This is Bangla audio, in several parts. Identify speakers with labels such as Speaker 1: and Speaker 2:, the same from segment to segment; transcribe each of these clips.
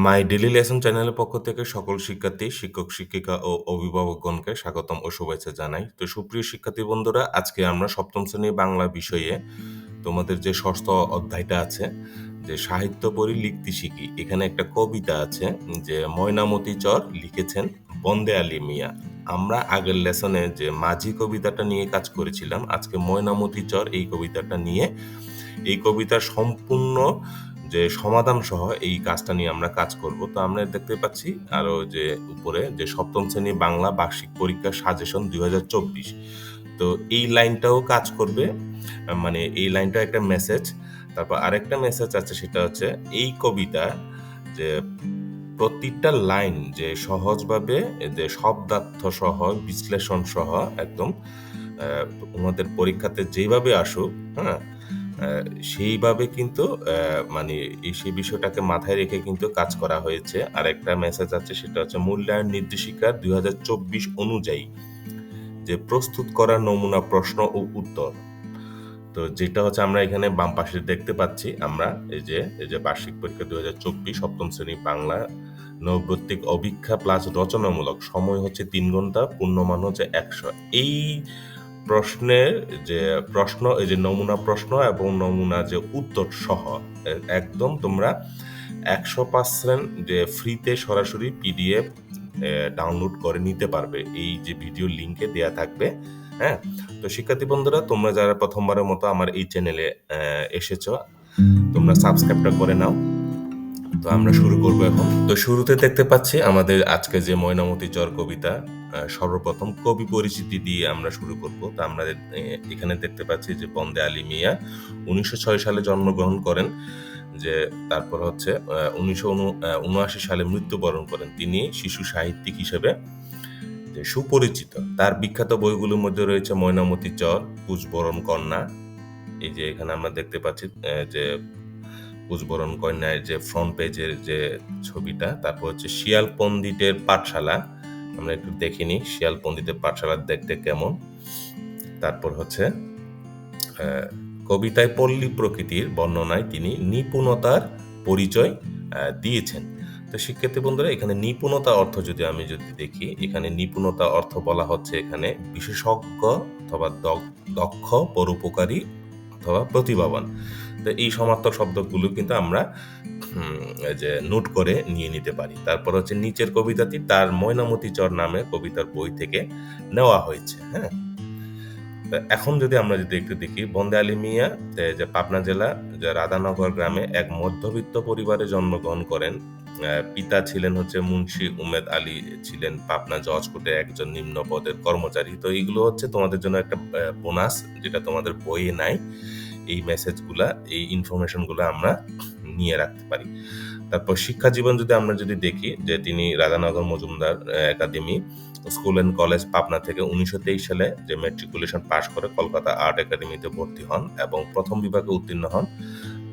Speaker 1: মাই ডেইলি লেসন চ্যানেলের পক্ষ থেকে সকল শিক্ষার্থী, শিক্ষক, শিক্ষিকা ও অভিভাবকগণকে স্বাগতম ও শুভেচ্ছা জানাই। তো সুপ্রিয় শিক্ষার্থী বন্ধুরা, আজকে আমরা ৭ম শ্রেণীর বাংলা বিষয়ে তোমাদের যে ষষ্ঠ অধ্যায়টা আছে, যে সাহিত্য পড়ি লিখতে শিখি। এখানে একটা কবিতা আছে যে ময়নামতি চর লিখেছেন বন্দে আলী মিয়া। আমরা আগের লেসনে যে মাঝি কবিতাটা নিয়ে কাজ করেছিলাম, আজকে ময়নামতি চর এই কবিতাটা নিয়ে এই কবিতার সম্পূর্ণ যে সমাধান সহ এই কাজটা নিয়ে আমরা কাজ করব। তো আমরা দেখতে পাচ্ছি আরো যে উপরে যে ৭ম শ্রেণী বাংলা বার্ষিক পরীক্ষা সাজেশন ২০২৪। তো এই লাইনটাও কাজ করবে, মানে এই লাইনটা একটা মেসেজ। তারপর আরেকটা মেসেজ আছে, সেটা হচ্ছে এই কবিতা যে প্রতিটা লাইন যে সহজভাবে যে শব্দার্থ সহ বিশ্লেষণ সহ একদম তোমাদের পরীক্ষাতে যেভাবে আসুক, হ্যাঁ, সেইভাবে কিন্তু মানে সেই বিষয়টাকে মাথায় রেখে কিন্তু কাজ করা হয়েছে। আরেকটা মেসেজ আছে, সেটা হচ্ছে মূল্যায়ন নির্দেশিকা ২০২৪ অনুযায়ী যে প্রস্তুত করা নমুনা প্রশ্ন ও উত্তর। তো যেটা হচ্ছে আমরা এখানে বাম পাশে দেখতে পাচ্ছি, আমরা এই যে বার্ষিক পরীক্ষা ২০২৪ সপ্তম শ্রেণী বাংলা নৈর্ব্যক্তিক অভিক্ষা প্লাস রচনামূলক, সময় হচ্ছে ৩ ঘন্টা, পূর্ণমান হচ্ছে ১০০। এই প্রশ্নের যে প্রশ্ন, এই যে নমুনা প্রশ্ন এবং নমুনা যে উত্তর সহ একদম তোমরা ১০০% যে ফ্রিতে সরাসরি পিডিএফ ডাউনলোড করে নিতে পারবে। এই যে ভিডিও লিংকে দেয়া থাকবে। হ্যাঁ, তো শিক্ষার্থী বন্ধুরা, তোমরা যারা প্রথমবারের মতো আমার এই চ্যানেলে এসেছো, তোমরা সাবস্ক্রাইবটা করে নাও। তো আমরা শুরু করবো এখন। তো শুরুতে দেখতে পাচ্ছি আমাদের আজকে যে ময়নামতি চর কবিতা, সর্বপ্রথম কবি পরিচিতি দিয়ে আমরা শুরু করব। তো আমরা এখানে দেখতে পাচ্ছি যে বন্দে আলী মিয়া ১৯০৬ সালে জন্মগ্রহণ করেন, যে তারপর হচ্ছে ১৯৭৯ সালে মৃত্যুবরণ করেন। তিনি শিশু সাহিত্যিক হিসেবে যে সুপরিচিত। তার বিখ্যাত বইগুলোর মধ্যে রয়েছে ময়নামতি চর, কুচবরণ কন্যা। এই যে এখানে আমরা দেখতে পাচ্ছি যে কুচবরণ কন্যার যে ফ্রন্ট পেজের যে ছবিটা। তারপর হচ্ছে শিয়াল পণ্ডিতের পাঠশালা, আমরা একটু দেখিনি শিয়াল পণ্ডিতের পাঠশালা দেখতে কেমন। তারপর হচ্ছে কবিতায় পল্লী প্রকৃতির বর্ণনায় তিনি নিপুণতার পরিচয় দিয়েছেন। তো শিক্ষার্থী বন্ধুরা, এখানে নিপুণতা অর্থ যদি দেখি, এখানে নিপুণতা অর্থ বলা হচ্ছে এখানে বিশেষজ্ঞ অথবা দক্ষ, পরোপকারী অথবা প্রতিভাবান। তো এই সমার্থক শব্দগুলো কিন্তু আমরা যে নোট করে নিয়ে নিতে পারি। তারপর হচ্ছে নিচের কবিতাটি তার ময়নামতি চর নামে কবিতার বই থেকে নেওয়া হয়েছে। হ্যাঁ, এখন যদি একটু দেখি, বন্দে আলী মিয়া যে পাবনা জেলা যে রাধানগর গ্রামে এক মধ্যবিত্ত পরিবারে জন্মগ্রহণ করেন। পিতা ছিলেন হচ্ছে মুন্সি উমেদ আলী, ছিলেন পাবনা জজ কোর্টে একজন নিম্ন পদের কর্মচারী। তো এইগুলো হচ্ছে তোমাদের জন্য একটা বোনাস, যেটা তোমাদের বইয়ে নাই। এই মেসেজগুলা, এই ইনফরমেশনগুলো আমরা নিয়ে রাখতে পারি। তারপর শিক্ষা জীবন যদি দেখি, যে তিনি Radhanagar Majumdar academy school and college Pabna থেকে ১৯২৩ সালে যে ম্যাট্রিকুলেশন পাশ করে কলকাতা আর্ট একাডেমিতে ভর্তি হন এবং প্রথম বিভাগে উত্তীর্ণ হন।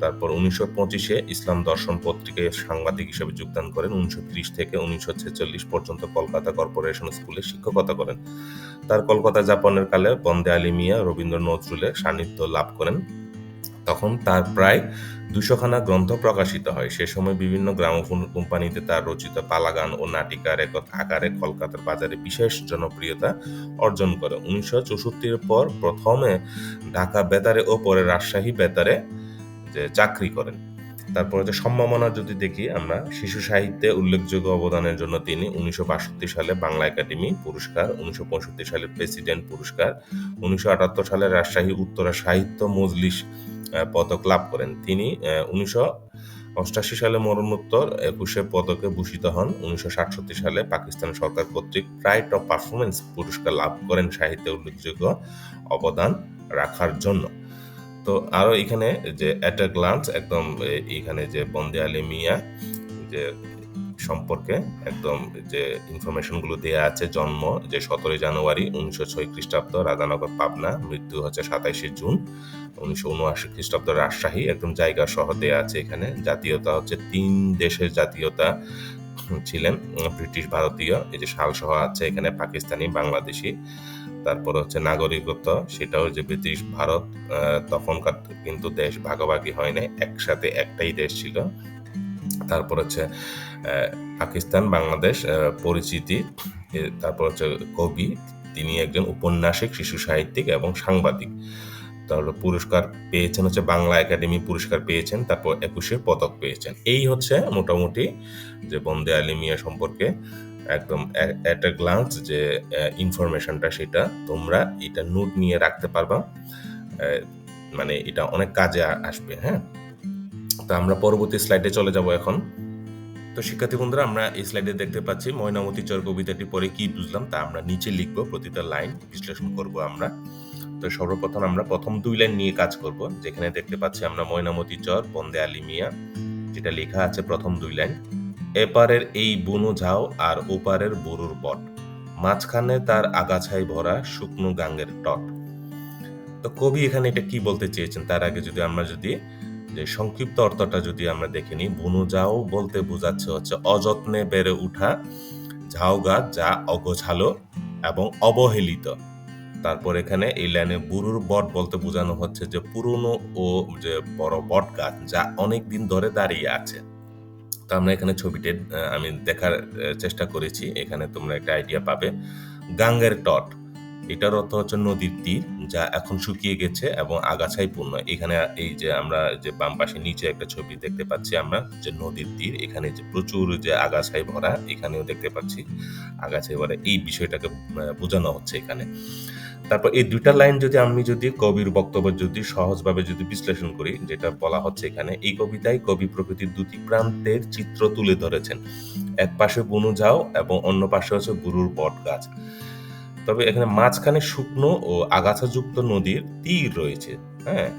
Speaker 1: তারপর ১৯২৫-এ ইসলাম দর্শন পত্রিকায় সাংবাদিক হিসেবে যোগদান করেন। ১৯৩০ থেকে ১৯৪৬ পর্যন্ত কলকাতা কর্পোরেশন স্কুলে শিক্ষকতা করেন। তার কলকাতা যাপনের কালে বন্দে আলী মিয়া রবীন্দ্র নজরুলের সান্নিধ্য লাভ করেন। তখন তার প্রায় ২০০ খানা গ্রন্থ প্রকাশিত হয়। সে সময় বিভিন্ন গ্রামোফোন কোম্পানিতে তার রচিত পালা গান ও নাটিকা রেকর্ড আকারে কলকাতার বাজারে বিশেষ জনপ্রিয়তা অর্জন করে। ১৯৬৪-এর পর প্রথমে ঢাকা বেতারে ও পরে রাজশাহী বেতারে যে চাকরি করেন। তারপরে যে সম্মাননা যদি দেখি আমরা, শিশু সাহিত্যে উল্লেখযোগ্য অবদানের জন্য তিনি ১৯৬২ সালে বাংলা একাডেমি পুরস্কার, ১৯৬৫ সালে প্রেসিডেন্ট পুরস্কার, ১৯৭৮ সালে রাজশাহী উত্তরা সাহিত্য মজলিস পদক লাভ করেন। তিনি ১৯৮৮ সালে মরণোত্তর ২১ পদকে ভূষিত হন। ১৯৬৭ সালে পাকিস্তান সরকার কর্তৃক প্রাইড অফ পারফরমেন্স পুরস্কার লাভ করেন সাহিত্যে উল্লেখযোগ্য অবদান রাখার জন্য। তো আরো এখানে যে এট এ গ্লান্স একদম এখানে যে বন্দে আলী মিয়া যে সম্পর্কে একদম যে ইনফরমেশন গুলো দেয়া আছে। জন্ম যে ১৭ জানুয়ারি ১৯০৬ খ্রিস্টাব্দ রাধানগর পাবনা, মৃত্যু হচ্ছে ২৭ জুন ১৯৭৯ খ্রিস্টাব্দ রাজশাহী, একদম জায়গা সহ দেয়া আছে এখানে। জাতীয়তা হচ্ছে ৩ দেশের জাতীয়তা ছিলেন, ব্রিটিশ ভারতীয়, এই যে সাল সহ আছে এখানে, পাকিস্তানি, বাংলাদেশি। তারপর হচ্ছে নাগরিকত্ব, সেটাও যে ব্রিটিশ ভারত। তখনকার কিন্তু দেশ ভাগাভাগি হয় নাই, একসাথে একটাই দেশ ছিল। তারপর হচ্ছে পাকিস্তান বাংলাদেশ পরিচিতি, তারপর হচ্ছে কবি, তিনি একজন উপন্যাসিক, শিশু সাহিত্যিক এবং সাংবাদিক। তাহলে পুরস্কার পেয়েছেন হচ্ছে বাংলা একাডেমি পুরস্কার পেয়েছেন, তারপর ২১ পদক পেয়েছেন। এই হচ্ছে মোটামুটি যে বন্দে আলী মিয়া সম্পর্কে একদম এট এ গ্লান্স যে ইনফরমেশনটা, সেটা তোমরা এটা নোট নিয়ে রাখতে পারবা, মানে এটা অনেক কাজে আসবে। হ্যাঁ, তো আমরা পরবর্তী স্লাইডে চলে যাব এখন। তো শিক্ষার্থী বন্ধুরা, আমরা এই স্লাইডে দেখতে পাচ্ছি ময়নামতি চর কবিতাটি পরে কি বুঝলাম তা আমরা নিচে লিখবো, প্রতিটা লাইন বিশ্লেষণ করব আমরা। তো সর্বপ্রথম আমরা প্রথম 2 লাইন নিয়ে কাজ করব, যেখানে দেখতে পাচ্ছি আমরা ময়নামতি চর বন্দে আলী মিয়া, যেটা লেখা আছে প্রথম 2 লাইন। এপারের এই বুনো ঝাউ আর ওপারের বুরুর বট, মাঝখানে তার আগাছায় ভরা শুকনো গাঙ্গের টট। তো কবি এখানে এটা কি বলতে চেয়েছেন তার আগে যদি আমরা যে সংক্ষিপ্ত অর্থটা যদি আমরা দেখে নিই, বুনো ঝাউ বলতে বোঝাচ্ছে হচ্ছে অযত্নে বেড়ে উঠা ঝাউ গাছ, যা অগোছালো এবং অবহেলিত। তারপর এখানে এই লাইনে বুরুর বট বলতে বোঝানো হচ্ছে যে পুরনো ও যে বড় বট গাছ, যা অনেক দিন ধরে দাঁড়িয়ে আছে। তো আমরা এখানে ছবিতে আমি দেখার চেষ্টা করেছি, এখানে তোমরা একটা আইডিয়া পাবে। গাঙ্গের টট, এটার অর্থ হচ্ছে নদীর তীর, যা এখন শুকিয়ে গেছে এবং আগাছায় পূর্ণ। এখানে এই যে আমরা যে বাম পাশে নিচে একটা ছবি দেখতে পাচ্ছি আমরা, যে নদীর তীর, এখানে যে প্রচুর যে আগাছায় ভরা, এখানেও দেখতে পাচ্ছি আগাছায় ভরা, এই বিষয়টাকে বোঝানো হচ্ছে এখানে। তারপর এই 2টা লাইন যদি কবির বক্তব্য যদি সহজভাবে যদি বিশ্লেষণ করি, যেটা বলা হচ্ছে এখানে, এই কবিতায় কবি প্রকৃতির দুটি প্রান্তের চিত্র তুলে ধরেছেন। এক পাশে বুনো ঝাউ এবং অন্য পাশে হচ্ছে বুরুর বট গাছ। তবে এখানে মাঝখানে শুকনো ও আগাছাযুক্ত নদীর তীর রয়েছে। হ্যাঁ,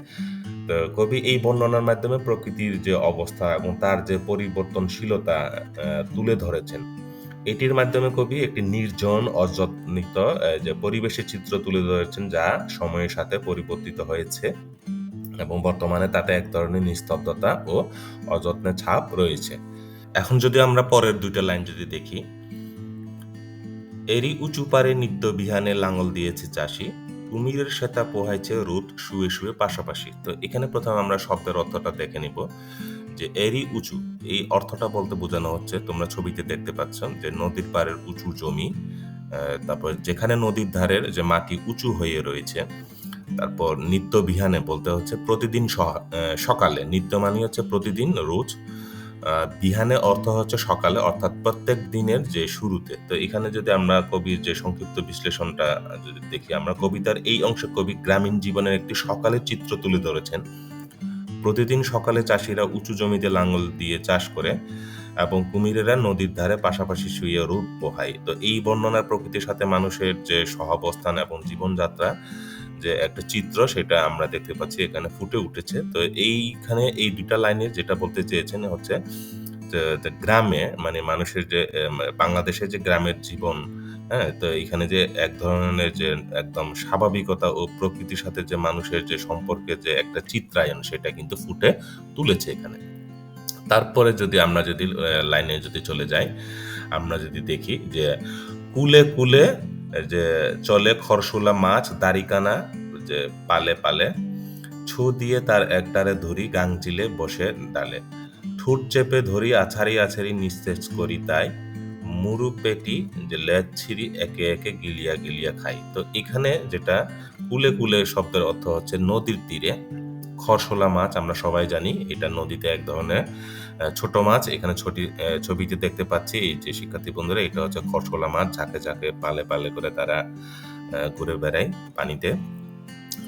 Speaker 1: তো কবি এই বর্ণনার মাধ্যমে প্রকৃতির যে অবস্থা এবং তার যে পরিবর্তনশীলতা তুলে ধরেছেন। এটির মাধ্যমে কবি একটি নির্জন, অযত্নিত যে পরিবেশের চিত্র তুলে ধরেছেন, যা সময়ের সাথে পরিবর্তিত হয়েছে এবং বর্তমানে তাতে এক ধরনের নিস্তব্ধতা ও অযত্নের ছাপ রয়েছে। এখন যদি আমরা পরের 2টা লাইন যদি দেখি, এরই উঁচু পারে নিত্য বিহানে লাঙল দিয়েছে চাষি, কুমিরের শ্বেতা পোহাইছে রোদ শুয়ে শুয়ে পাশাপাশি। তো এখানে প্রথমে আমরা শব্দের অর্থটা দেখে নিব, যে এরই উঁচু, এই অর্থটা বলতে বোঝানো হচ্ছে, তোমরা ছবিতে দেখতে পাচ্ছ যে নদীর পাড়ের উঁচু জমি, তারপর যেখানে নদীর ধারের যে মাটি উঁচু হয়ে রয়েছে। তারপর নিত্য বিহানে বলতে হচ্ছে প্রতিদিন সকালে, নিত্য মানে হচ্ছে প্রতিদিন, রোজ, বিহানে অর্থ হচ্ছে সকালে, অর্থাৎ প্রত্যেক দিনের যে শুরুতে। তো এখানে যদি আমরা কবির যে সংক্ষিপ্ত বিশ্লেষণটা যদি দেখি, আমরা কবিতার এই অংশে কবি গ্রামীণ জীবনের একটি সকালের চিত্র তুলে ধরেছেন। প্রতিদিন সকালে চাষিরা উঁচু জমিতে লাঙল দিয়ে চাষ করে এবং কুমিরেরা নদীর ধারে পাশাপাশি শুয়ে রোদ পোহায়। তো এই বর্ণনার প্রকৃতির সাথে মানুষের যে সহাবস্থান এবং জীবনযাত্রা যে একটা চিত্র, সেটা আমরা দেখতে পাচ্ছি এখানে ফুটে উঠেছে। তো এইখানে এই 2টা লাইনে যেটা বলতে চেয়েছেন হচ্ছে যে গ্রামে, মানে মানুষের যে বাংলাদেশের যে গ্রামের জীবন, হ্যাঁ, তো এখানে যে এক ধরনের যে একদম স্বাভাবিকতা ও প্রকৃতির সাথে যে মানুষের যে সম্পর্কের যে একটা চিত্রায়ন, সেটা কিন্তু ফুটে তুলেছে এখানে। তারপরে যদি আমরা লাইনে যদি চলে যাই, আমরা যদি দেখি যে কুলে কুলে যে চলে খরশোলা মাছ দাড়িকানা, যে পালে পালে, ছো দিয়ে তার একটারে ধরি গাংচিলে বসে ডালে, ঠোঁট চেপে ধরি আছাড়ি আছাড়ি নিস্তেজ করি তাই, মুরু পেটি যে লেজ ছিঁড়ি একে একে গিলিয়া গিলিয়া খাই। তো এখানে যেটা কুলে কুলে শব্দের অর্থ হচ্ছে নদীর তীরে। খরশোলা মাছ আমরা সবাই জানি, এটা নদীতে এক ধরনের ছোট মাছ। এখানে ছবিতে দেখতে পাচ্ছি এই যে শিক্ষার্থী বন্ধুরা, এটা হচ্ছে খরশোলা মাছ, ঝাঁকে ঝাঁকে পালে পালে করে তারা ঘুরে বেড়ায় পানিতে।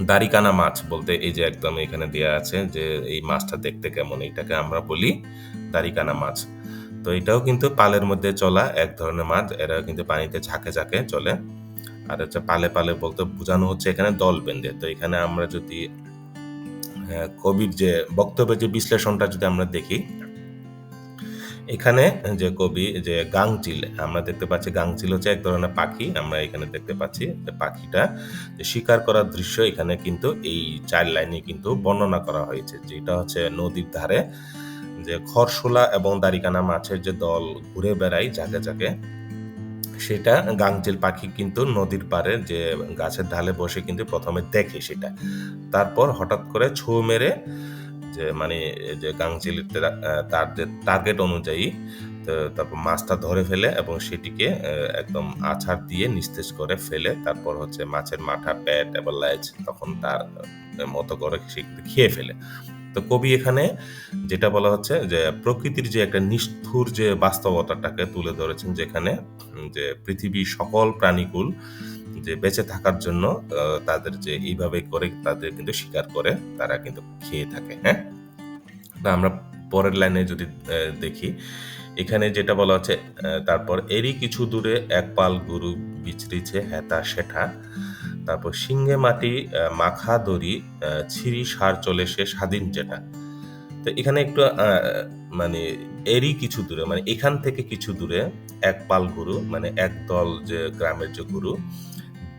Speaker 1: দাড়িকানা মাছ বলতে এই যে একদম এখানে দেয়া আছে যে এই মাছটা দেখতে কেমন, এটাকে আমরা বলি দাড়িকানা মাছ। তো এটাও কিন্তু পালের মধ্যে চলা এক ধরনের মাছ, এরা কিন্তু পানিতে ঝাঁকে ঝাঁকে চলে। আর হচ্ছে পালে পালে বলতে বোঝানো হচ্ছে এখানে দল বেঁধে। তো এখানে আমরা যদি কবির যে বক্তব্যের যে বিশ্লেষণটা যদি আমরা দেখি, এখানে যে কবি যে গাংচিল, আমরা দেখতে পাচ্ছি গাংচিল হচ্ছে এক ধরনের পাখি, আমরা এখানে দেখতে পাচ্ছি যে পাখিটা যে শিকার করার দৃশ্য এখানে কিন্তু এই 4 লাইনে কিন্তু বর্ণনা করা হয়েছে, যেটা হচ্ছে নদীর ধারে যে খরশোলা এবং দাড়িকানা মাছের যে দল ঘুরে বেড়ায় ঝাঁকে ঝাঁকে, সেটা গাংচিল পাখি কিন্তু নদীর পাড়ে যে গাছের ঢালে বসে কিন্তু প্রথমে দেখে সেটা। তারপর হঠাৎ করে ছোঁ মেরে যে মানে যে গাঙচিল তার যে টার্গেট অনুযায়ী তারপর মাছটা ধরে ফেলে এবং সেটিকে একদম আছাড় দিয়ে নিস্তেজ করে ফেলে তারপর হচ্ছে মাছের মাথা, পেট এবং লেজ তখন তার মতো করে সে খেয়ে ফেলে। তো কবি এখানে যেটা বলা হচ্ছে যে প্রকৃতির যে একটা নিষ্ঠুর যে বাস্তবতাটাকে তুলে ধরেছেন, যেখানে যে পৃথিবীর সকল প্রাণীকুল যে বেঁচে থাকার জন্য তাদের যে এইভাবে করে তাদের কিন্তু শিকার করে তারা কিন্তু খেয়ে থাকে। হ্যাঁ, তা আমরা পরের লাইনে যদি দেখি, এখানে যেটা বলা হচ্ছে তারপর এরই কিছু দূরে এক পাল গরু বিচরিছে হেথা সেঠা, তারপর সিংহে মাটি মাখা দড়ি ছিঁড়ি সার চলে সে স্বাধীন যেটা। তো এখানে একটু মানে এরই কিছু দূরে মানে এখান থেকে কিছু দূরে এক পাল গরু মানে একদল যে গ্রামের যে গরু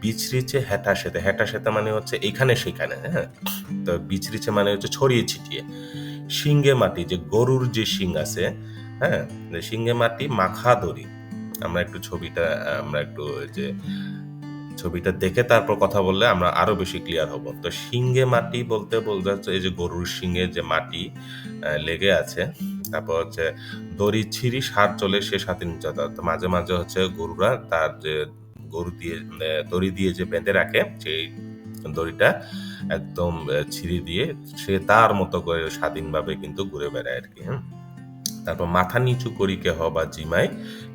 Speaker 1: বিছড়িছে হেঁটা সেতে, হেঁটা সেতে মানে হচ্ছে এখানে সেখানে, হ্যাঁ, তো বিছড়িছে মানে হচ্ছে ছড়িয়ে ছিটিয়ে। শিংয়ে মাটি যে গরুর যে শিং আছে, হ্যাঁ, শিংয়ে মাটি মাখা দড়ি। আমরা একটু ছবিটা আমরা একটু যে ছবিটা দেখে তারপর কথা বললে আমরা আরো বেশি ক্লিয়ার হব। তো শিংয়ে মাটি বলতে বোঝাচ্ছে এই যে গরুর শিংয়ে যে মাটি লেগে আছে, তারপর হচ্ছে দড়ি ছিঁড়ি সার চলে সে স্বাধীন যাতা। তো মাঝে মাঝে হচ্ছে গরুরা তার যে গরু দিয়ে দড়ি দিয়ে যে বেঁধে রাখে সেই দড়িটা একদম ছিঁড়ে দিয়ে সে তার মতো করে স্বাধীনভাবে কিন্তু ঘুরে বেড়ায় আর কি। হ্যাঁ, তারপর মাথা নিচু করি কেহ বা জিমাই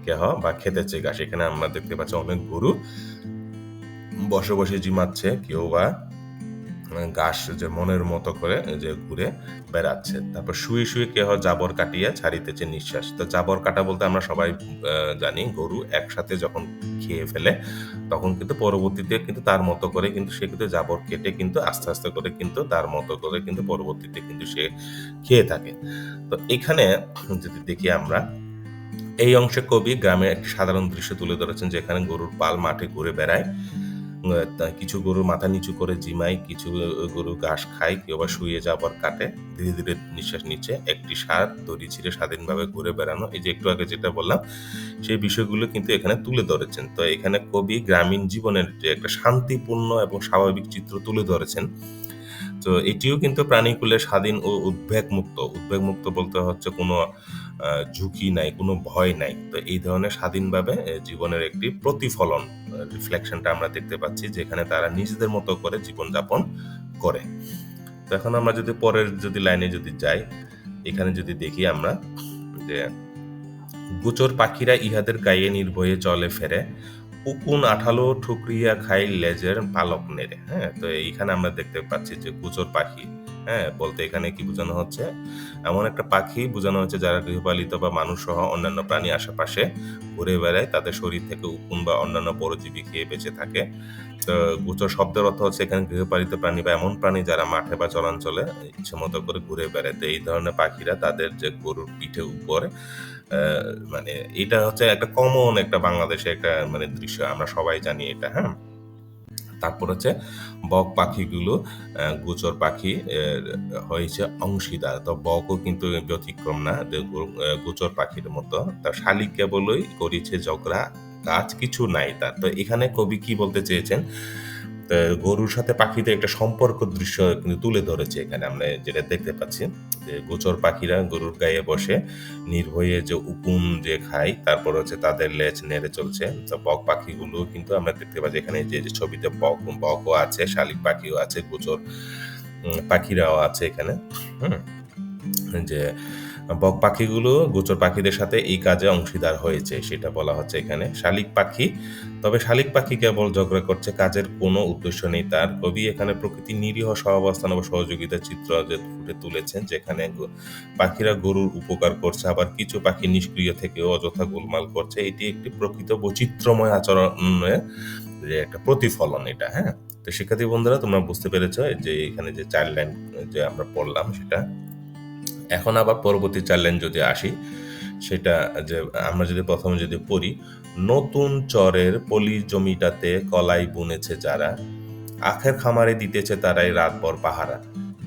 Speaker 1: কেহ বা খেতেছে ঘাস। এখানে আমরা দেখতে পাচ্ছি অনেক গরু বসে বসে জিমাচ্ছে, কেউ বা ঘাস যে মনের মতো করে যে ঘুরে বেড়াচ্ছে। তারপর শুয়ে শুয়ে কেহ জাবর কাটিয়া ছাড়িতেছে নিঃশ্বাস। তো জাবর কাটা বলতে আমরা সবাই জানি গরু একসাথে যখন খেয়ে ফেলে তখন কিন্তু পরবর্তীতে কিন্তু তার মতো করে কিন্তু সে কিন্তু জাবর কেটে কিন্তু আস্তে আস্তে করে কিন্তু তার মতো করে কিন্তু পরবর্তীতে কিন্তু সে খেয়ে থাকে। তো এখানে যদি দেখি আমরা এই অংশে কবি গ্রামের একটি সাধারণ দৃশ্য তুলে ধরেছেন, যেখানে গরুর পাল মাঠে ঘুরে বেড়ায়। কিছু গরু মাথা নিচু করে জিমায়, কিছু গরু ঘাস খায়, কেউ বা শুয়ে যাবার কাটে, ধীরে ধীরে নিঃশ্বাস নিচ্ছে। একটি ষাঁড় দড়ি ছিঁড়ে স্বাধীনভাবে ঘুরে বেড়ানো, এই যে একটু আগে যেটা বললাম সেই বিষয়গুলো কিন্তু এখানে তুলে ধরেছেন। তো এখানে কবি গ্রামীণ জীবনের যে একটা শান্তিপূর্ণ এবং স্বাভাবিক চিত্র তুলে ধরেছেন। তো এটিও কিন্তু প্রাণীকুলের স্বাধীন ও উদ্বেগমুক্ত। উদ্বেগমুক্ত বলতে হচ্ছে কোনো ঝুঁকি নাই, কোনো ভয় নাই। তো এই ধরনের স্বাধীনভাবে জীবনের একটি প্রতিফলন, রিফ্লেকশনটা আমরা দেখতে পাচ্ছি, যেখানে তারা নিজেদের মতো করে জীবনযাপন করে। তো এখন আমরা যদি পরের যদি লাইনে যদি যাই, এখানে যদি দেখি আমরা যে গোচর পাখিরা ইহাদের গায়ে নির্ভয়ে চলে ফেরে, উকুন আঠালো ঠুকরিয়া খাই লেজের পালক নেড়ে। হ্যাঁ, তো এইখানে আমরা দেখতে পাচ্ছি যে গোচর পাখি, হ্যাঁ, বলতে এখানে কি বোঝানো হচ্ছে, এমন একটা পাখি বোঝানো হচ্ছে যারা গৃহপালিত বা মানুষ সহ অন্যান্য প্রাণী আশেপাশে ঘুরে বেড়ায়, তাদের শরীর থেকে উকুন বা অন্যান্য পরজীবী খেয়ে বেঁচে থাকে। তো গোচর শব্দের অর্থ হচ্ছে এখানে গৃহপালিত প্রাণী বা এমন প্রাণী যারা মাঠে বা চরাঞ্চলে ইচ্ছে মতো করে ঘুরে বেড়ায়। তো এই ধরনের পাখিরা তাদের যে গরুর পিঠে উপরে মানে এটা হচ্ছে একটা কমন একটা বাংলাদেশে একটা মানে দৃশ্য, আমরা সবাই জানি এটা। হ্যাঁ, তারপর হচ্ছে বক পাখিগুলো গোচর পাখি হয়েছে অংশীদার। তো বকও কিন্তু ব্যতিক্রম না, গোচর পাখির মতো। তা শালিক কেবলই করিছে ঝগড়া, কাজ কিছু নাই তার। তো এখানে কবি কি বলতে চেয়েছেন, গরুর সাথে পাখিদের একটা সম্পর্ক দৃশ্য কিন্তু তুলে ধরেছে এখানে আমরা যেটা দেখতে পাচ্ছি, যে গোচর পাখিরা গরুর গায়ে বসে নির্ভয়ে যে উকুন যে খায়, তারপর হচ্ছে তাদের লেজ নেড়ে চলছে। তো বক পাখিগুলো কিন্তু আমরা দেখতে পাচ্ছি এখানে যে যে ছবিতে বকও আছে, শালিক পাখিও আছে, গোচর পাখিরাও আছে এখানে। হুম, যে বক পাখিগুলো গোচর পাখিদের সাথে এই কাজে অংশীদার হয়েছে সেটা বলা হচ্ছে এখানে। শালিক পাখি, তবে শালিক পাখি কেবল ঝগড়া করছে, কাজের কোনো উদ্দেশ্য নেই তার। কবি এখানে প্রকৃতির নিরীহ সহাবস্থান ও সহযোগিতার চিত্র যে ফুটে তুলেছেন, যেখানে পাখিরা গরুর উপকার করছে, আবার কিছু পাখি নিষ্ক্রিয় থেকেও অযথা গোলমাল করছে। এটি একটি প্রকৃত বৈচিত্র্যময় আচরণের যে একটা প্রতিফলন এটা। হ্যাঁ, তো শিক্ষার্থী বন্ধুরা তোমরা বুঝতে পেরেছ যে এখানে যে 4 লাইন যে আমরা পড়লাম সেটা। এখন আবার পরবর্তী 4 লাইন যদি আসি, সেটা যে আমরা যদি প্রথমে যদি পড়ি, নতুন চরের পলি জমিটাতে কলাই বুনেছে যারা, আখের খামারে দিতেছে তারাই রাতভর পাহারা,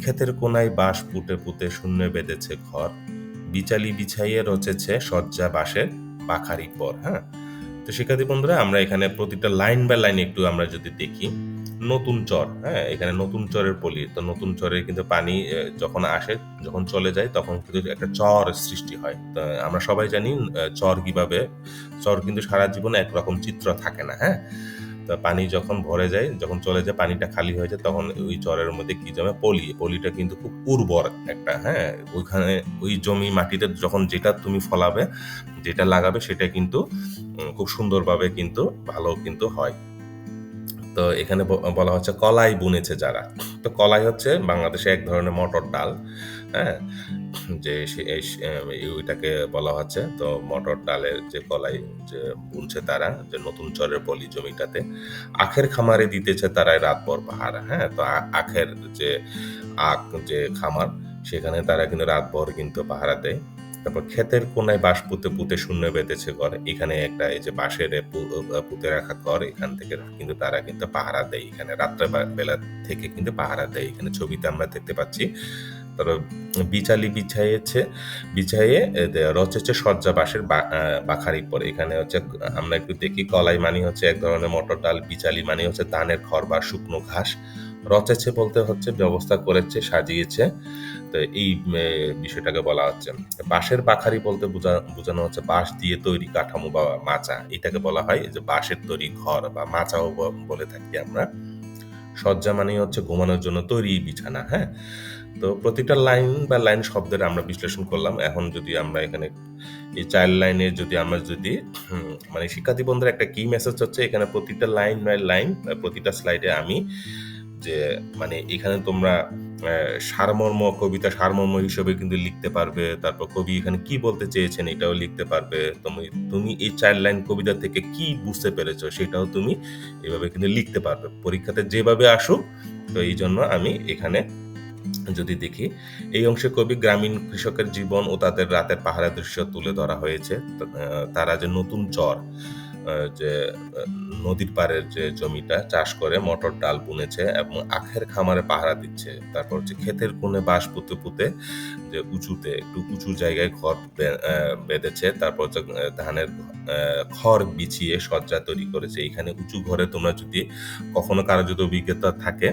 Speaker 1: ক্ষেতের কোনায় বাঁশ পুঁতে পুঁতে শূন্যে বেঁধেছে ঘর, বিচালি বিছাইয়ে রচেছে শয্যা বাঁশের বাখারি পর। হ্যাঁ, তো শিক্ষার্থী বন্ধুরা আমরা এখানে প্রতিটা লাইন বাই লাইন একটু আমরা যদি দেখি, নতুন চর, হ্যাঁ? এখানে নতুন চরের পল্লী। তো নতুন চরে কিন্তু পানি যখন আসে, যখন চলে যায় তখন কিন্তু একটা চর সৃষ্টি হয়। তো আমরা সবাই জানি চর কিভাবে, চর কিন্তু সারা জীবনে একরকম চিত্র থাকে না, হ্যাঁ? তো পানি যখন ভরে যায়, যখন চলে যায়, পানিটা খালি হয়ে যায়, তখন ওই চরের মধ্যে কি জমে? পলি। পলিটা কিন্তু খুব উর্বর একটা, হ্যাঁ? ওইখানে ওই জমি মাটিতে যখন যেটা তুমি ফলাবে, যেটা লাগাবে সেটা কিন্তু খুব সুন্দরভাবে কিন্তু ভালো কিন্তু হয়। তো এখানে বলা হচ্ছে কলাই বুনেছে যারা। তো কলাই হচ্ছে বাংলাদেশে এক ধরনের মটর ডাল, হ্যাঁ? যে ওইটাকে বলা হচ্ছে। তো মটর ডালের যে কলাই যে বুনছে তারা, যে নতুন চরের পলি জমিটাতে। আখের খামারে দিতেছে তারা রাতভর পাহারা, হ্যাঁ? তো আখের যে আখ যে খামার, সেখানে তারা কিন্তু রাতভর কিন্তু পাহারা দেয়। তারপর ক্ষেতের কোনায় বাঁশ পুঁতে পুঁতে শূন্য বেঁধেছে ঘর। এখানে একটা এই যে বাঁশের পুঁতে রাখা ঘর, এখান থেকে কিন্তু তারা কিন্তু পাহারা দেয়। এখানে রাত্রে বেলা থেকে কিন্তু পাহারা দেয়। এখানে ছবিতে আমরা দেখতে পাচ্ছি। তারপর বিচালি বিছাইয়ে রচেছে সজ্জা বাঁশের বাখারির পরে। এখানে হচ্ছে আমরা একটু দেখি, কলাই মানে হচ্ছে এক ধরনের মটর ডাল, বিচালি মানে হচ্ছে ধানের খড় বা শুকনো ঘাস। রচেছে বলতে হচ্ছে ব্যবস্থা করেছে, সাজিয়েছে। তো এই বিষয়টাকে বলা হচ্ছে। বাঁশের বাখারি বলতে বোঝানো হচ্ছে বাঁশ দিয়ে তৈরি কাঠামো বা মাচা। এটাকে বলা হয় এই যে বাঁশের তৈরি ঘর বা মাচাও বলে থাকি আমরা। সজ্জা মানে হচ্ছে ঘুমানোর জন্য তৈরি বিছানা, হ্যাঁ? তো প্রতিটা লাইন বা লাইন শব্দের আমরা বিশ্লেষণ করলাম। এখন যদি আমরা এখানে এই চাইল্ড লাইনে যদি আমরা যদি মানে শিক্ষার্থী বন্ধুরা একটা কি মেসেজ হচ্ছে, এখানে প্রতিটা লাইন বাই লাইন, প্রতিটা স্লাইডে আমি যে মানে এখানে তোমরা সারমর্ম, কবিতা সারমর্ম হিসেবে কিন্তু লিখতে পারবে। তারপর কবি এখানে কি বলতে চেয়েছেন এটাও লিখতে পারবে। তুমি তুমি এই ৪ লাইন কবিতা থেকে কি বুঝতে পেরেছো সেটাও তুমি এভাবে কিন্তু লিখতে পারবে। পরীক্ষাতে যেভাবে আসুক, তো এইজন্য আমি এখানে যদি দেখি, এই অংশে কবি গ্রামীণ কৃষকের জীবন ও তাদের রাতের পাহারা দৃশ্য তুলে ধরা হয়েছে। তারা যে নতুন চর, যে নদীর পাড়ের যে জমিটা চাষ করে মটর ডাল বুনেছে এবং আখের খামারে পাহারা দিচ্ছে। তারপর হচ্ছে ক্ষেতের কোণে বাঁশ পুঁতে পুঁতে যে উঁচুতে একটু উঁচু জায়গায় ঘর বেঁধেছে। তারপর হচ্ছে ধানের খড় বিছিয়ে সজ্জা তৈরি করেছে। এখানে উঁচু ঘরে তোমরা যদি কখনো কারো যদি অভিজ্ঞতা থাকে,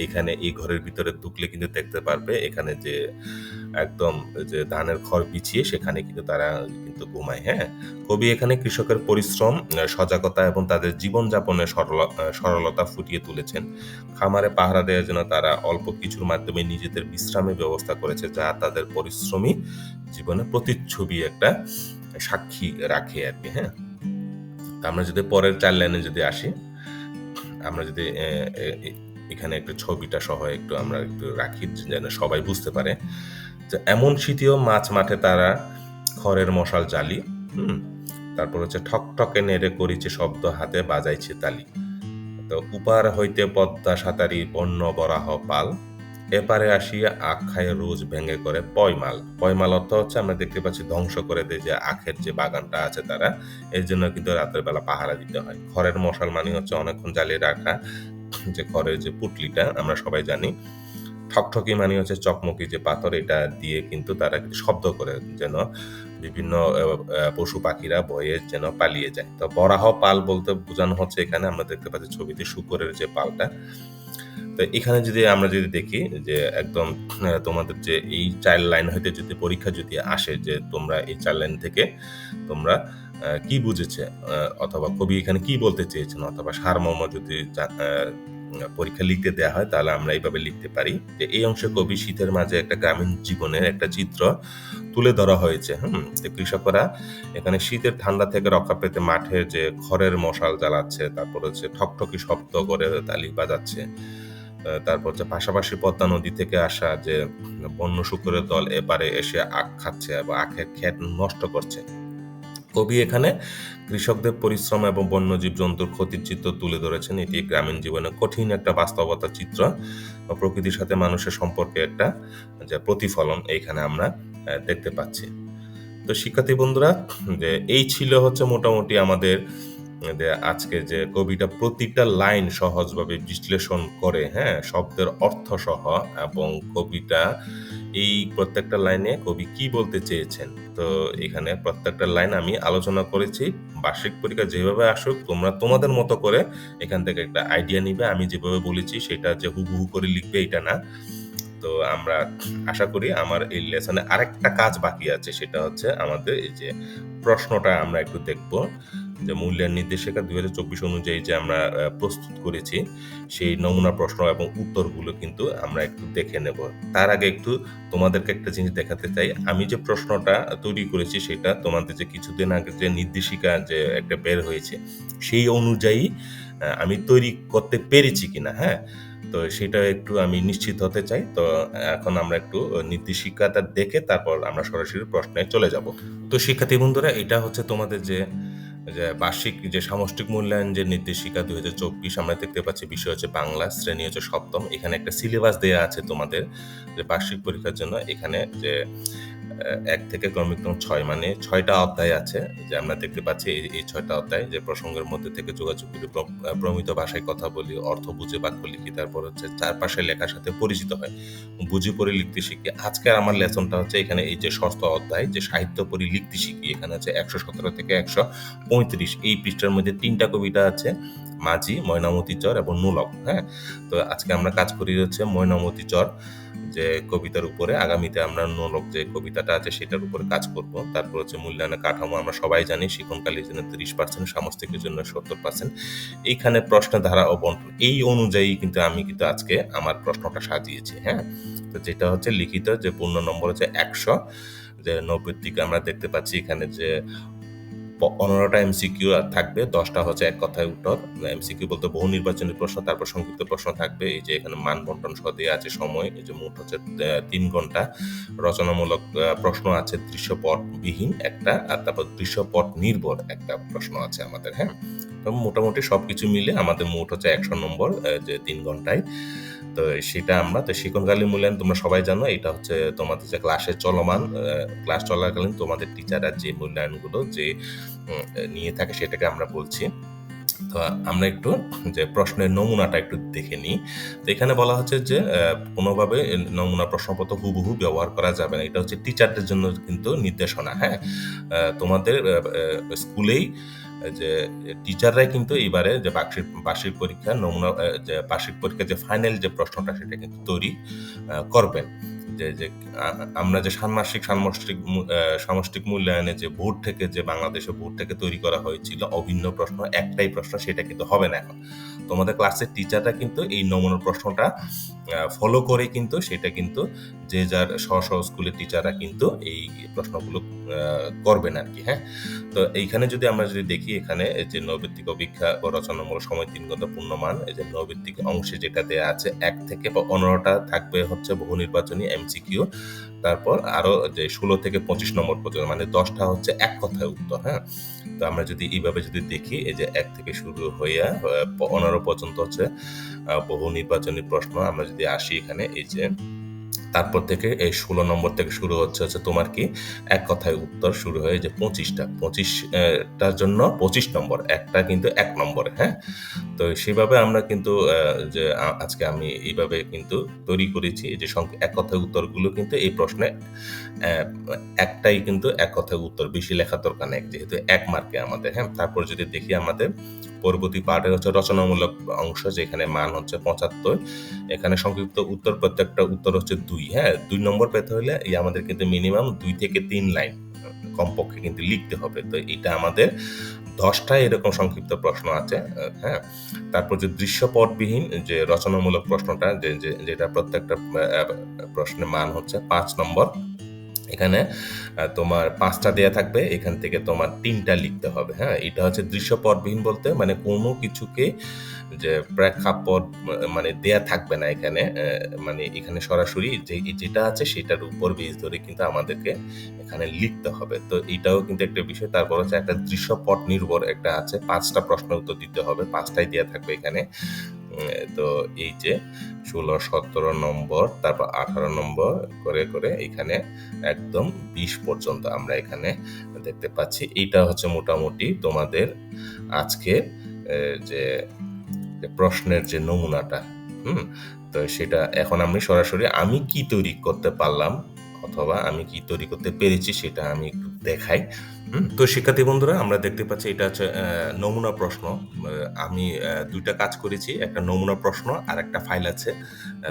Speaker 1: এইখানে এই ঘরের ভিতরে ঢুকলে কিন্তু দেখতে পারবে এখানে যে একদম যে ধানের খড় বিছিয়ে সেখানে কিন্তু তারা কিন্তু ঘুমায়, হ্যাঁ? কবি এখানে কৃষকের পরিশ্রম, সজাগতা এবং তাদের জীবনযাপনের সরলতা ফুটিয়ে তুলেছেন। খামারে পাহারা দেওয়ার জন্য তারা অল্প কিছুর মাধ্যমে নিজেদের বিশ্রামের ব্যবস্থা করেছে, যা তাদের পরিশ্রমী জীবনের প্রতিচ্ছবি একটা সাক্ষী রাখে আরকি, হ্যাঁ? তো আমরা যদি পরের ৪ লাইনে যদি আসি, আমরা যদি এখানে একটু ছবিটা সহ একটু আমরা একটু রাখি যেন সবাই বুঝতে পারে। যে এমন শীতেও মাঝ মাঠে তারা খড়ের মশাল জ্বালি, হুম? তারপর হচ্ছে ঠকঠকে নেড়ে করিছে শব্দ, হাতে বাজাইছে তালি। তো উপার হইতে পদ্মা সাঁতারি বন্য বরাহ পাল, এপারে আসিয়া আখ খায় রোজ ভেঙে করে পয়মাল। পয়মাল অর্থ হচ্ছে আমরা দেখতে পাচ্ছি ধ্বংস করে দেয় যে আখের যে বাগানটা আছে তারা, এর জন্য কিন্তু রাতের বেলা পাহারা দিতে হয়। খড়ের মশাল মানে হচ্ছে অনেকক্ষণ জ্বালিয়ে রাখা যে খড়ের যে পুটলিটা আমরা সবাই জানি। ঠকঠকি মানে হচ্ছে চকমকি যে পাথর, এটা দিয়ে কিন্তু তারা কিন্তু শব্দ করে যেন বিভিন্ন পশু পাখিরা ভয়ে যেন পালিয়ে যায়। তো বরাহ পাল বলতে বোঝানো হচ্ছে, এখানে আমরা দেখতে পাচ্ছি ছবিতে শূকরের যে পালটা। তো এখানে যদি আমরা যদি দেখি যে একদম তোমাদের যে এই ৪ লাইন হইতে যদি পরীক্ষা যদি আসে যে তোমরা এই ৪ লাইন থেকে তোমরা কি বুঝেছে, অথবা কবি এখানে কি বলতে চেয়েছেন, অথবা সারমর্ম যদি পরীক্ষা লিখতে দেয়া হয় তাহলে আমরা এইভাবে লিখতে পারি যে এই অংশে কবি শীতের মাঝে একটা গ্রামীণ জীবনের একটা চিত্র তুলে ধরা হয়েছে। যে কৃষকরা এখানে শীতের ঠান্ডা থেকে রক্ষা পেতে মাঠে যে খড়ের মশাল জ্বালাচ্ছে, তারপর হচ্ছে ঠকঠকি শব্দ করে তালি বাজাচ্ছে। তারপর হচ্ছে পাশাপাশি পদ্মা নদী থেকে আসা যে বন্য শূকরের দল এপারে এসে আখ খাচ্ছে এবং আখের ক্ষেত নষ্ট করছে। কবি এখানে কৃষকদের পরিশ্রম এবং বন্যজীব জন্তুর ক্ষতির চিত্র তুলে ধরেছেন। এটি গ্রামীণ জীবনের কঠিন একটা বাস্তবতার চিত্র, প্রকৃতির সাথে মানুষের সম্পর্কে একটা যে প্রতিফলন এইখানে আমরা দেখতে পাচ্ছি। তো শিক্ষার্থী বন্ধুরা, যে এই ছিল হচ্ছে মোটামুটি আমাদের যে আজকে যে কবিটা প্রতিটা লাইন সহজভাবে বিশ্লেষণ করে, হ্যাঁ, শব্দের অর্থ সহ, এবং কবিটা এই প্রত্যেকটা লাইনে কবি কি বলতে চেয়েছেন। তো এখানে প্রত্যেকটা লাইন আমি আলোচনা করেছি। বার্ষিক পরীক্ষা যেভাবে আসুক তোমরা তোমাদের মতো করে এখান থেকে একটা আইডিয়া নিবে। আমি যেভাবে বলেছি সেটা যে হুবহু করে লিখবে এটা না। তো আমরা আশা করি আমার এই লেসনে আরেকটা কাজ বাকি আছে, সেটা হচ্ছে আমাদের এই যে প্রশ্নটা আমরা একটু দেখব, যে মূল্যায়ন নির্দেশিকা ২০২৪ অনুযায়ী যে আমরা প্রস্তুত করেছি সেই নমুনা প্রশ্ন এবং উত্তরগুলো কিন্তু আমরা একটু দেখে নেব। তার আগে একটু তোমাদেরকে একটা জিনিস দেখাতে চাই। আমি যে প্রশ্নটা তৈরি করেছি সেটা তোমাদের যে কিছুদিন আগে যে নির্দেশিকা যে একটা বের হয়েছে সেই অনুযায়ী আমি তৈরি করতে পেরেছি কিনা, হ্যাঁ? তো সেটা একটু আমি নিশ্চিত হতে চাই। তো এখন আমরা একটু নির্দেশিকাটা দেখে তারপর আমরা সরাসরি প্রশ্নে চলে যাব। তো শিক্ষার্থী বন্ধুরা, এটা হচ্ছে তোমাদের যে বার্ষিক যে সামষ্টিক মূল্যায়ন যে নির্দেশিকা ২০২৪ আমরা দেখতে পাচ্ছি, বিষয় হচ্ছে বাংলা, শ্রেণী হচ্ছে ৭ম। এখানে একটা সিলেবাস দেয়া আছে তোমাদের যে বার্ষিক পরীক্ষার জন্য। এখানে যে ১ থেকে ক্রমিকক্রম ৬ মানে ৬ টা অধ্যায় আছে, যে আমরা দেখতে পাচ্ছি এই ৬ টা অধ্যায়, যে প্রসঙ্গের মধ্যে থেকে যোগাযোগ করি, প্রমিত ভাষায় কথা বলি, অর্থ বুঝে বাক্য লিখি, তারপর হচ্ছে চারপাশের লেখার সাথে পরিচিত হয়, বুঝি পড়ে লিখতে শিখি। আজকের আমার লেসনটা হচ্ছে এখানে এই যে ৬ষ্ঠ অধ্যায় যে সাহিত্য পড়ি লিখতে শিখি। এখানে হচ্ছে ১১৭ থেকে ১৩৫ এই পৃষ্ঠার মধ্যে ৩ টা কবিতা আছে, মাঝি, ময়নামতি চর এবং নোলক, হ্যাঁ? তো আজকে আমরা কাজ করি হচ্ছে ময়নামতি চর যে কবিতার উপরে, আগামীতে আমরা নোলক যে কবিতাটা আছে সেটার উপরে কাজ করব। তারপর হচ্ছে মূল্যায়নের কাঠামো আমরা সবাই জানি, শিক্ষণকালীন জন্য ৩০%, সামষ্টিকের জন্য ৭০%। এইখানে প্রশ্নের ধারা ও বন্টন এই অনুযায়ী কিন্তু আমি কিন্তু আজকে আমার প্রশ্নটা সাজিয়েছি, হ্যাঁ? তো যেটা হচ্ছে লিখিত যে পূর্ণ নম্বর হচ্ছে ১০০, যে নৈর্ব্যক্তিক আমরা দেখতে পাচ্ছি এখানে যে ১৫টা এমসিকিউ থাকবে, ১০টা হচ্ছে এক কথায় উত্তর। এমসিকিউ বলতে বহু নির্বাচনী প্রশ্ন, তারপর সংক্ষিপ্ত প্রশ্ন থাকবে। এই যে এখানে মান বন্টন সহ দেয়া আছে সময়, এই যে মোট হচ্ছে ৩ ঘন্টা। রচনামূলক প্রশ্ন আছে দৃশ্যপটবিহীন একটা, আর তারপর দৃশ্যপট নির্ভর একটা প্রশ্ন আছে আমাদের, হ্যাঁ? তো মোটামুটি সবকিছু মিলে আমাদের মোট হচ্ছে ১০০ নম্বর, যে ৩ ঘন্টায়। তো সেটা আমরা তো শিক্ষণকালীন মূল্যায়ন তোমরা সবাই জানো, এটা হচ্ছে তোমাদের যে ক্লাসে চলমান, ক্লাস চলাকালীন তোমাদের টিচাররা যে মূল্যায়নগুলো যে নিয়ে থাকে সেটাকে আমরা বলছি। তো আমরা একটু যে প্রশ্নের নমুনাটা একটু দেখে নিই। তো এখানে বলা হচ্ছে যে কোনোভাবে নমুনা প্রশ্নপত্র হুবহু ব্যবহার করা যাবে না। এটা হচ্ছে টিচারদের জন্য কিন্তু নির্দেশনা, হ্যাঁ? তোমাদের স্কুলেই যে টিচাররাই কিন্তু এইবারে যে বার্ষিক পরীক্ষার নমুনা, যে বার্ষিক পরীক্ষার যে ফাইনাল যে প্রশ্নটা সেটা কিন্তু তৈরি করবেন। যে যে আ আমরা যে সামষ্টিক মূল্যায়নে যে বোর্ড থেকে, যে বাংলাদেশের বোর্ড থেকে তৈরি করা হয়েছিল অভিন্ন প্রশ্ন, একটাই প্রশ্ন, সেটা কিন্তু হবে না এখন। তোমাদের ক্লাসের টিচাররা কিন্তু এই নমুনা প্রশ্নটা ফলো করে কিন্তু সেটা কিন্তু যে যার স্ব স্কুলের টিচাররা কিন্তু এই প্রশ্নগুলো করবেন আরকি, হ্যাঁ? তো এইখানে যদি আমরা দেখি, এখানে এই যে নৈর্ব্যক্তিক অভিক্ষা ও রচনামূলক সময় ৩ ঘন্টা পূর্ণমান, এই যে নৈর্ব্যক্তিক অংশে যেটা দেয়া আছে ১ থেকে ১৫টা থাকবে হচ্ছে বহু নির্বাচনী এমসিকিউ। তারপর আরো যে ১৬ থেকে ২৫ নম্বর পর্যন্ত মানে ১০টা হচ্ছে এক কথায় উত্তর, হ্যাঁ? তো আমরা যদি এইভাবে দেখি, এই যে ১ থেকে শুরু হইয়া ১৫ পর্যন্ত হচ্ছে বহু নির্বাচনী প্রশ্ন। আমরা যদি আসি এখানে, এই যে তারপর থেকে এই ১৬ নম্বর থেকে শুরু হচ্ছে তোমার কি এক কথায় উত্তর শুরু হয়ে যে ২৫টা, ২৫ টার জন্য ২৫ নম্বর, একটা কিন্তু ১ নম্বরে, হ্যাঁ? তো সেভাবে আমরা কিন্তু যে আজকে আমি এইভাবে কিন্তু তৈরি করেছি। এই যে এক কথায় উত্তরগুলো কিন্তু এই প্রশ্নে অ্যা একটাই কিন্তু এক কথায় উত্তর, বেশি লেখার দরকার নেই। যেহেতু ১ মার্কে আমাদের, হ্যাঁ? তারপর যদি দেখি আমাদের পরবর্তী পার্টে হচ্ছে রচনামূলক অংশ, যেখানে মান হচ্ছে ৭৫। এখানে সংক্ষিপ্ত উত্তর, প্রত্যেকটা উত্তর হচ্ছে ২, হ্যাঁ? ২ নম্বর পেতে হলে আমাদের কিন্তু মিনিমাম ২ থেকে ৩ লাইন কমপক্ষে কিন্তু লিখতে হবে। তো এটা আমাদের ১০টা এরকম সংক্ষিপ্ত প্রশ্ন আছে, হ্যাঁ? তারপর যে দৃশ্যপটবিহীন যে রচনামূলক প্রশ্নটা, যেটা প্রত্যেকটা প্রশ্নের মান হচ্ছে ৫ নম্বর। এখানে তোমার ৫ টা দেয়া থাকবে, এখান থেকে তোমার ৩ টা লিখতে হবে, হ্যাঁ? এটা হচ্ছে দৃশ্যপটবিহীন বলতে মানে কোনো কিছুকে যে প্রেক্ষাপট মানে দেয়া থাকবে না এখানে। মানে এখানে সরাসরি যেটা আছে সেটার উপর বেস ধরে কিন্তু আমাদেরকে এখানে লিখতে হবে। তো এটাও কিন্তু একটা বিষয়। তারপর হচ্ছে একটা দৃশ্যপট নির্ভর একটা আছে। ৫ টা প্রশ্নের উত্তর দিতে হবে। ৫ টাই দেয়া থাকবে এখানে। তো এই যে ১৬, ১৭ নম্বর, তারপর ১৮ নম্বর করে এখানে একদম ২০ পর্যন্ত আমরা এখানে দেখতে পাচ্ছি। এইটা হচ্ছে মোটামুটি তোমাদের আজকের যে প্রশ্নের যে নমুনাটা, হুম? তো সেটা এখন আমি সরাসরি আমি কি তৈরি করতে পারলাম অথবা আমি কি তৈরি করতে পেরেছি সেটা আমি একটু দেখাই। তো শিক্ষার্থী বন্ধুরা আমরা দেখতে পাচ্ছি এটা হচ্ছে নমুনা প্রশ্ন। আমি ২ টা কাজ করেছি। একটা নমুনা প্রশ্ন আর একটা ফাইল আছে।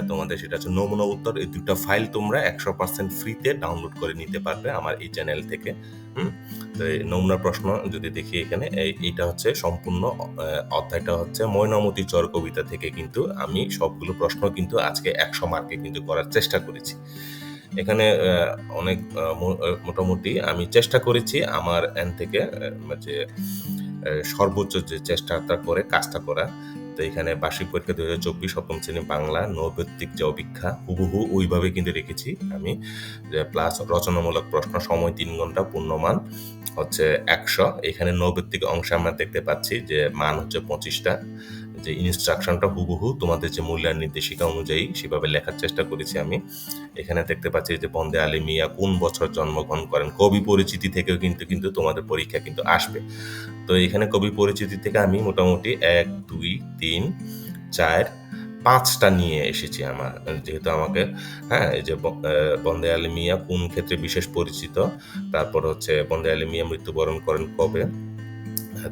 Speaker 1: তোমাদের সেটা হচ্ছে নমুনা উত্তর। এই ২ টা ফাইল তোমরা ১০০% ফ্রিতে ডাউনলোড করে নিতে পারবে আমার এই চ্যানেল থেকে। হুম? তো এই নমুনা প্রশ্ন যদি দেখি এখানে এইটা হচ্ছে সম্পূর্ণ অধ্যায়টা হচ্ছে 'ময়নামতি চর' কবিতা থেকে কিন্তু আমি সবগুলো প্রশ্ন কিন্তু আজকে ১০০ মার্কে কিন্তু করার চেষ্টা করেছি। এখানে অনেক মোটামুটি আমি চেষ্টা করেছি আমার এন্ড থেকে যে সর্বোচ্চ যে চেষ্টাটা করে কাজটা করা। তো এখানে বার্ষিক পরীক্ষা ২০২৪ সপ্তম শ্রেণী বাংলা নৈর্ব্যক্তিক যে অভিক্ষা হুবহু ওইভাবে কিন্তু রেখেছি আমি। যে প্লাস রচনামূলক প্রশ্ন, সময় ৩ ঘন্টা, পূর্ণমান হচ্ছে ১০০। এখানে নৈর্ব্যক্তিক অংশে আমরা দেখতে পাচ্ছি যে মান হচ্ছে ২৫ টা। যে ইনস্ট্রাকশনটা হুবহু তোমাদের যে মূল্যায়ন নির্দেশিকা অনুযায়ী সেভাবে লেখার চেষ্টা করেছি আমি। এখানে দেখতে পাচ্ছি যে বন্দে আলী মিয়া কোন বছর জন্মগ্রহণ করেন, কবি পরিচিতি থেকেও কিন্তু তোমাদের পরীক্ষা কিন্তু আসবে। তো এখানে কবি পরিচিতি থেকে আমি মোটামুটি ১, ২, ৩, ৪, ৫ টা নিয়ে এসেছি আমার। যেহেতু আমাকে এই যে বন্দে আলী মিয়া কোন ক্ষেত্রে বিশেষ পরিচিত, তারপর হচ্ছে বন্দে আলী মিয়া মৃত্যুবরণ করেন কবে,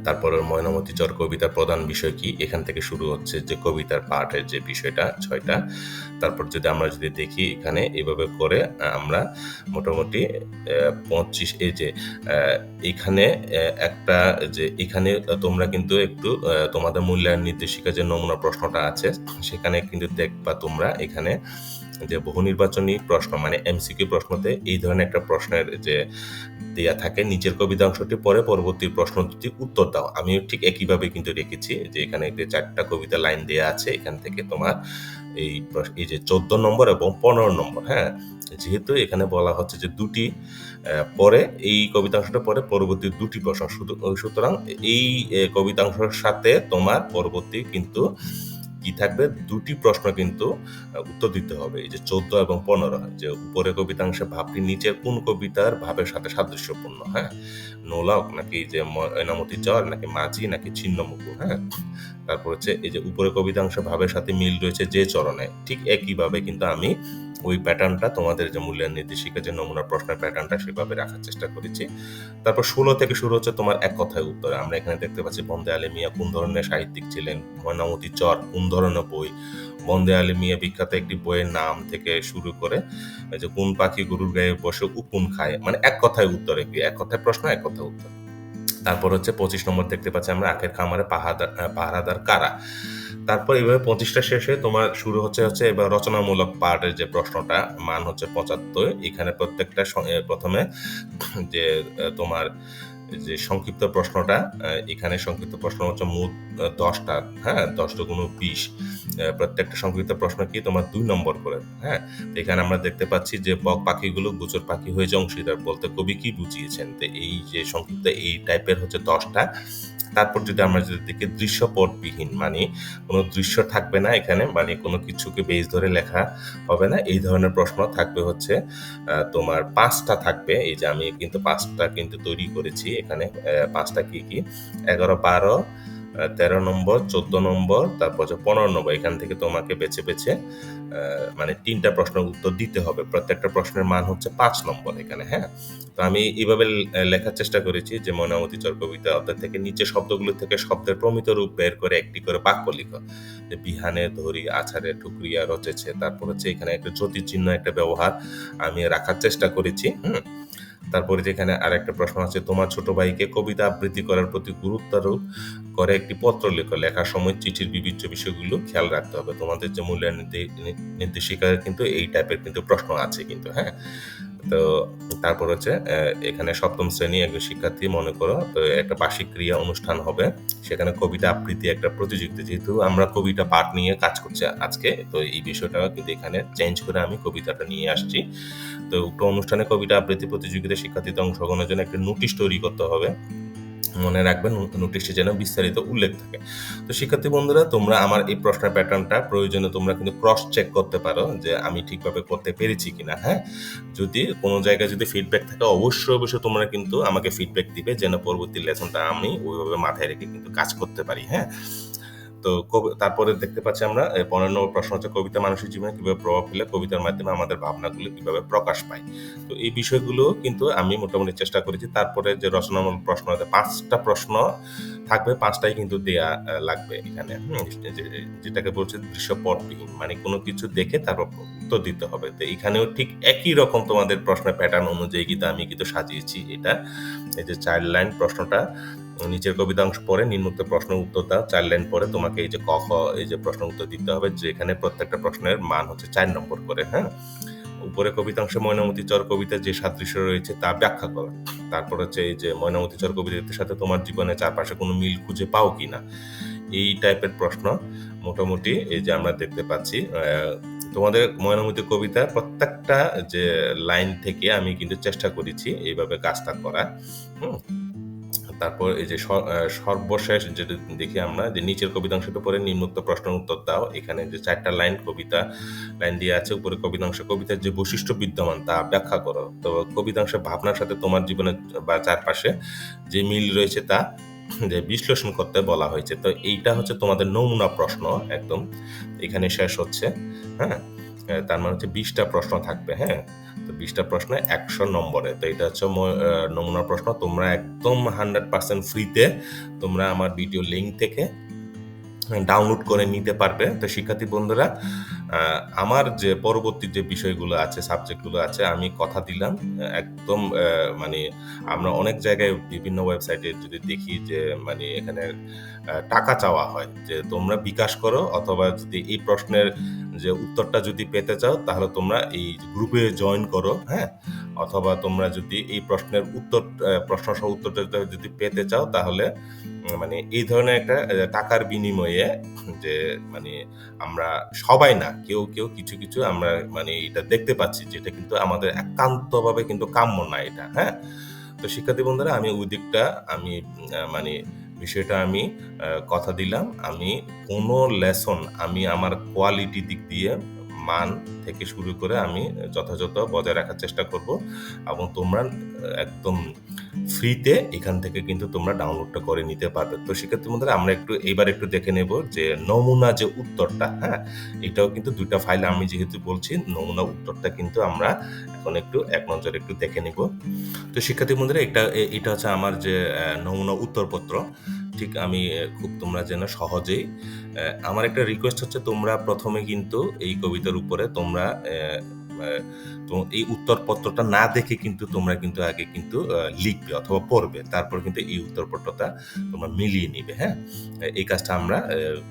Speaker 1: তারপর 'ময়নামতি চর' কবিতার প্রধান বিষয় কি? এখান থেকে শুরু হচ্ছে যে কবিতার পাঠের যে বিষয়টা ৬ টা। তারপর আমরা যদি দেখি এখানে এভাবে করে আমরা মোটামুটি ২৫ এই যে এখানে একটা যে এখানে তোমরা কিন্তু একটু তোমাদের মূল্যায়ন নির্দেশিকা যে নমুনা প্রশ্নটা আছে সেখানে কিন্তু দেখবা তোমরা এখানে যে বহু নির্বাচনী প্রশ্ন মানে এমসিকিউ প্রশ্নতে এই ধরনের একটা প্রশ্নের যে দেয়া থাকে নিচের কবিতা অংশটি পরে পরবর্তী প্রশ্ন দুটি উত্তর দাও। আমিও ঠিক একইভাবে কিন্তু রেখেছি যে এখানে ৪টা কবিতা লাইন দেয়া আছে। এখান থেকে তোমার এই যে ১৪ নম্বর এবং ১৫ নম্বর, হ্যাঁ? যেহেতু এখানে বলা হচ্ছে যে দুটি পরে এই কবিতাংশটা পরে পরবর্তী দুটি প্রশ্ন সুতরাং এই কবিতাংশের সাথে তোমার পরবর্তী কিন্তু কি থাকবে? দুটি প্রশ্ন কিন্তু উত্তর দিতে হবে। এই যে ১৪ এবং ১৫ যে উপরের কবিতাংশে ভাবটি নিচের কোন কবিতার ভাবের সাথে সাদৃশ্যপূর্ণ, হ্যাঁ? নোলক নাকি যে ময়নামতি চর নাকি মাঝি নাকি ছিন্নমুখো, হ্যাঁ? তারপর হচ্ছে এই যে উপরের কবিতাংশে ভাবের সাথে মিল রয়েছে যে চরণে। ঠিক একইভাবে কিন্তু আমি ওই প্যাটার্নটা তোমাদের যে মূল্যায়ন নির্দেশিকা যে নমুনা প্রশ্নের প্যাটার্নটা সেভাবে রাখার চেষ্টা করেছি। তারপর ১৬ থেকে শুরু হচ্ছে তোমার এক কথায় উত্তর। আমরা এখানে দেখতে পাচ্ছি বন্দে আলী মিয়া কোন ধরনের সাহিত্যিক ছিলেন, ময়নামতি চর কোন ধরনের বই, বন্দে আলী মিয়া বিখ্যাত একটি বইয়ের নাম থেকে শুরু করে এই যে কোন পাখি গরুর গায়ে বসে উকুন খায়, মানে এক কথায় উত্তর, এক কথায় প্রশ্ন এক কথায় উত্তর। তারপর হচ্ছে ২৫ নম্বর দেখতে পাচ্ছি আমরা আখের খামারে পাহারাদার কারা। তারপর এভাবে ২৫টা শেষে তোমার শুরু হচ্ছে এবার রচনামূলক পার্টের যে প্রশ্নটা মান হচ্ছে ৭৫। এখানে প্রত্যেকটা প্রথমে যে তোমার যে সংক্ষিপ্ত প্রশ্নটা এখানে সংক্ষিপ্ত প্রশ্ন হচ্ছে মোট ১০টা, হ্যাঁ? ১০ দুগুণ ২০। প্রত্যেকটা সংক্ষিপ্ত প্রশ্ন কি তোমার ২ নম্বর করে, হ্যাঁ? তো এখানে আমরা দেখতে পাচ্ছি যে বক পাখিগুলো গোচর পাখি হয়েছে অংশীদার বলতে কবি কি বুঝিয়েছেন? তো এই যে সংক্ষিপ্ত এই টাইপের হচ্ছে ১০টা। তারপর আমরা যদি দেখি দৃশ্যপটবিহীন মানে কোনো দৃশ্য থাকবে না এখানে, মানে কোনো কিছুকে বেস ধরে লেখা হবে না। এই ধরনের প্রশ্ন থাকবে হচ্ছে তোমার ৫ টা থাকবে। এই যে আমি কিন্তু ৫ টা কিন্তু তৈরি করেছি এখানে। ৫ টা কি? ১১, ১২, ১৩ নম্বর, ১৪ নম্বর, তারপর হচ্ছে ১৫ নম্বর। এখান থেকে তোমাকে বেছে মানে ৩ টা প্রশ্নের উত্তর দিতে হবে। প্রত্যেকটা প্রশ্নের মান হচ্ছে ৫ নম্বর এখানে, হ্যাঁ? তো আমি এভাবে লেখার চেষ্টা করেছি যে 'ময়নামতি চর' কবিতা অধ্যায় থেকে নিচের শব্দগুলো থেকে শব্দের প্রমিত রূপ বের করে একটি করে বাক্য লিখো। যে বিহানে, ধরি, আছাড়ে, ঠুকরিয়া রচেছে। তারপর হচ্ছে এখানে একটা জ্যোতির্চিহ্ন একটা ব্যবহার আমি রাখার চেষ্টা করেছি, হুম? তারপরে যেখানে আরেকটা প্রশ্ন আছে, তোমার ছোট ভাইকে কবিতা আবৃত্তি করার প্রতি গুরুত্বারোপ করে একটি পত্র লেখো। লেখার সময় চিঠির বিবিচ্য বিষয়গুলো খেয়াল রাখতে হবে। তোমাদের যে মূল্যায়ন নির্দেশিকায় কিন্তু এই টাইপের কিন্তু প্রশ্ন আছে কিন্তু, হ্যাঁ? তো তারপর হচ্ছে এখানে সপ্তম শ্রেণী একজন শিক্ষার্থী মনে করো তো একটা বার্ষিক ক্রিয়া অনুষ্ঠান হবে। সেখানে কবিতা আবৃত্তি একটা প্রতিযোগিতা। যেহেতু আমরা কবিতা পাঠ নিয়ে কাজ করছি আজকে, তো এই বিষয়টা কিন্তু এখানে চেঞ্জ করে আমি কবিতাটা নিয়ে আসছি। তো উক্ত অনুষ্ঠানে কবিতা আবৃত্তি প্রতিযোগিতায় শিক্ষার্থীদের অংশগ্রহণের জন্য একটা নোটিশ তৈরি করতে হবে। মনে রাখবেন নোটিশে যেন বিস্তারিত উল্লেখ থাকে। তো শিক্ষার্থী বন্ধুরা তোমরা আমার এই প্রশ্নের প্যাটার্নটা প্রয়োজনে তোমরা কিন্তু ক্রস চেক করতে পারো যে আমি ঠিকভাবে করতে পেরেছি কিনা, হ্যাঁ? যদি কোনো জায়গায় যদি ফিডব্যাক থাকে অবশ্যই তোমরা কিন্তু আমাকে ফিডব্যাক দিবে যেন পরবর্তী লেসনটা আমি ওইভাবে মাথায় রেখে কিন্তু কাজ করতে পারি, হ্যাঁ? তো তারপরে দেখতে পাচ্ছি আমরা ১৫ নম্বর প্রশ্ন হচ্ছে কবিতা মানুষের জীবনে কিভাবে প্রভাব ফেলে, কবিতার মাধ্যমে আমাদের ভাবনাগুলো কিভাবে প্রকাশ পায়। তো এই বিষয়গুলো কিন্তু আমি মোটামুটি চেষ্টা করেছি। তারপরে যে রচনামূলক প্রশ্ন আছে ৫ টা প্রশ্ন থাকবে, ৫ টাই কিন্তু দেয়া লাগবে এখানে। যেটাকে বলছে দৃশ্যপটবিহীন। মানে কোনো কিছু দেখে তারপর উত্তর দিতে হবে। তো এখানেও ঠিক একই রকম তোমাদের প্রশ্নের প্যাটার্ন অনুযায়ী কিন্তু আমি কিন্তু সাজিয়েছি এটা। এই যে ৪ লাইন প্রশ্নটা নিচের কবিতা অংশ পড়ে নিম্নোক্ত প্রশ্নের উত্তর দাও। ৪ লাইন পরে তোমাকে এই যে ক, খ এই যে প্রশ্নের উত্তর দিতে হবে, যেখানে প্রত্যেকটা প্রশ্নের মান হচ্ছে ৪ নম্বর করে, হ্যাঁ? উপরে কবিতাংশে ময়নামতি চর কবিতার যে সাদৃশ্য রয়েছে তা ব্যাখ্যা করো। তারপর হচ্ছে এই যে ময়নামতি চর কবিতার সাথে তোমার জীবনের চারপাশে কোনো মিল খুঁজে পাও কিনা। এই টাইপের প্রশ্ন মোটামুটি এই যে আমরা দেখতে পাচ্ছি। তোমাদের ময়নামতি কবিতার প্রত্যেকটা যে লাইন থেকে আমি কিন্তু চেষ্টা করেছি এইভাবে কাজটা করা। হুম? তারপর এই যে সর্বশেষ যেটা দেখি আমরা যে নিচের কবিতাংশটা পড়ে নিম্নোক্ত প্রশ্নের উত্তর দাও। এখানে যে ৪ টা লাইন কবিতা লাইন দিয়ে আছে। উপরে কবিতাংশ কবিতার যে বৈশিষ্ট্য বিদ্যমান তা ব্যাখ্যা করো। তো কবিতাংশের ভাবনার সাথে তোমার জীবনের বা চারপাশে যে মিল রয়েছে তা যে বিশ্লেষণ করতে বলা হয়েছে। তো এইটা হচ্ছে তোমাদের নমুনা প্রশ্ন একদম এখানে শেষ হচ্ছে। হ্যাঁ? তার মানে হচ্ছে ২০ টা প্রশ্ন থাকবে, হ্যাঁ? তো ২০ টা প্রশ্নে ১০০ নম্বরে। তো এটা হচ্ছে নমুনা প্রশ্ন। তোমরা একদম 100% ফ্রিতে তোমরা আমার ভিডিও লিঙ্ক থেকে ডাউনলোড করে নিতে পারবে। তো শিক্ষার্থী বন্ধুরা, আমার যে পরবর্তী যে বিষয়গুলো আছে, সাবজেক্টগুলো আছে, আমি কথা দিলাম একদম মানে আমরা অনেক জায়গায় বিভিন্ন ওয়েবসাইটে যদি দেখি যে মানে এখানে টাকা চাওয়া হয় যে তোমরা বিকাশ করো, অথবা যদি এই প্রশ্নের যে উত্তরটা যদি পেতে চাও তাহলে তোমরা এই গ্রুপে জয়েন করো, হ্যাঁ? অথবা তোমরা যদি এই প্রশ্নের উত্তর প্রশ্নসহ উত্তরটা যদি পেতে চাও তাহলে মানে এই ধরনের একটা টাকার বিনিময়ে যে মানে আমরা সবাই না, কেউ কিছু আমরা মানে এটা দেখতে পাচ্ছি যেটা কিন্তু আমাদের একান্তভাবে কিন্তু কাম্য না এটা, হ্যাঁ? তো শিক্ষার্থী বন্ধুরা, আমি ওই দিকটা আমি মানে বিষয়টা আমি কথা দিলাম। আমি কোনো লেসন আমি আমার কোয়ালিটি দিক দিয়ে মান থেকে শুরু করে আমি যথাযথ বজায় রাখার চেষ্টা করব, এবং তোমরা একদম ফ্রিতে এখান থেকে কিন্তু তোমরা ডাউনলোডটা করে নিতে পারবে। তো শিক্ষার্থী বন্ধুরা, আমরা এবার একটু দেখে নেব যে নমুনা যে উত্তরটা, হ্যাঁ? এটাও কিন্তু ২ টা ফাইল আমি যেহেতু বলছি, নমুনা উত্তরটা কিন্তু আমরা এখন একটু এক নজরে একটু দেখে নেব। তো শিক্ষার্থী বন্ধুরা, এটা হচ্ছে আমার যে নমুনা উত্তরপত্র। ঠিক আমি খুব তোমরা যেন সহজেই আমার একটা রিকোয়েস্ট হচ্ছে তোমরা ১ম এ কিন্তু এই কবিতার উপরে তোমরা তো এই উত্তরপত্রটা না দেখে কিন্তু তোমরা কিন্তু আগে কিন্তু লিখবে অথবা পড়বে। তারপর কিন্তু এই উত্তরপত্রটা তোমরা মিলিয়ে নিবে, হ্যাঁ? এই কাজটা আমরা